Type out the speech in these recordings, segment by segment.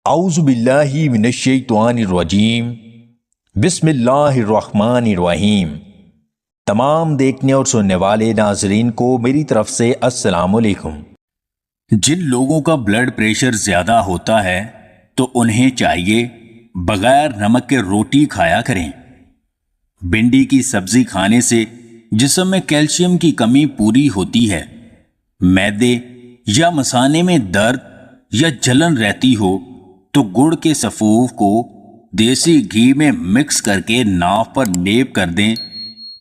اعوذ باللہ من الشیطان الرجیم بسم اللہ الرحمن الرحیم۔ تمام دیکھنے اور سننے والے ناظرین کو میری طرف سے السلام علیکم۔ جن لوگوں کا بلڈ پریشر زیادہ ہوتا ہے تو انہیں چاہیے بغیر نمک کے روٹی کھایا کریں۔ بھنڈی کی سبزی کھانے سے جسم میں کیلشیم کی کمی پوری ہوتی ہے۔ معدے یا مثانے میں درد یا جلن رہتی ہو تو گڑ کے سفوف کو دیسی گھی میں مکس کر کے ناف پر لیپ کر دیں،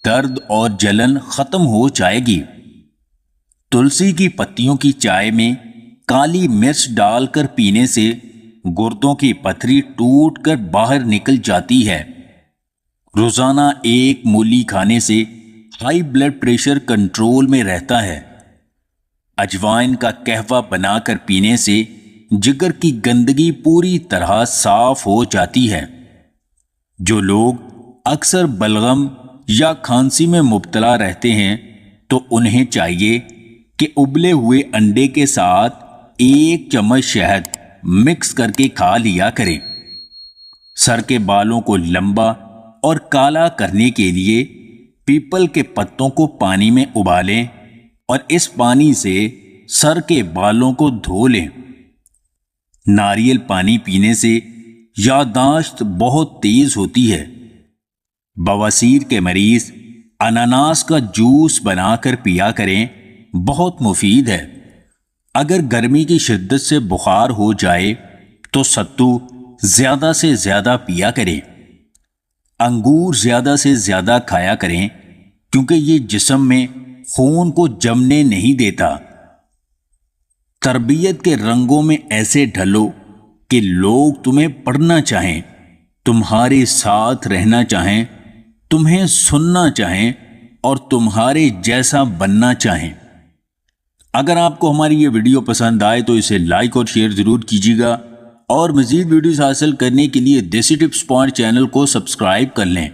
درد اور جلن ختم ہو جائے گی۔ تلسی کی پتیوں کی چائے میں کالی مرچ ڈال کر پینے سے گردوں کی پتھری ٹوٹ کر باہر نکل جاتی ہے۔ روزانہ ایک مولی کھانے سے ہائی بلڈ پریشر کنٹرول میں رہتا ہے۔ اجوائن کا قہوہ بنا کر پینے سے جگر کی گندگی پوری طرح صاف ہو جاتی ہے۔ جو لوگ اکثر بلغم یا کھانسی میں مبتلا رہتے ہیں تو انہیں چاہیے کہ ابلے ہوئے انڈے کے ساتھ 1 چمچ شہد مکس کر کے کھا لیا کریں۔ سر کے بالوں کو لمبا اور کالا کرنے کے لیے پیپل کے پتوں کو پانی میں ابالیں اور اس پانی سے سر کے بالوں کو دھو لیں۔ ناریل پانی پینے سے یادداشت بہت تیز ہوتی ہے۔ بواسیر کے مریض اناناس کا جوس بنا کر پیا کریں، بہت مفید ہے۔ اگر گرمی کی شدت سے بخار ہو جائے تو ستو زیادہ سے زیادہ پیا کریں۔ انگور زیادہ سے زیادہ کھایا کریں کیونکہ یہ جسم میں خون کو جمنے نہیں دیتا۔ تربیت کے رنگوں میں ایسے ڈھلو کہ لوگ تمہیں پڑھنا چاہیں، تمہارے ساتھ رہنا چاہیں، تمہیں سننا چاہیں اور تمہارے جیسا بننا چاہیں۔ اگر آپ کو ہماری یہ ویڈیو پسند آئے تو اسے لائک اور شیئر ضرور کیجیے گا، اور مزید ویڈیوز حاصل کرنے کے لیے دیسی ٹپس پوائنٹ چینل کو سبسکرائب کر لیں۔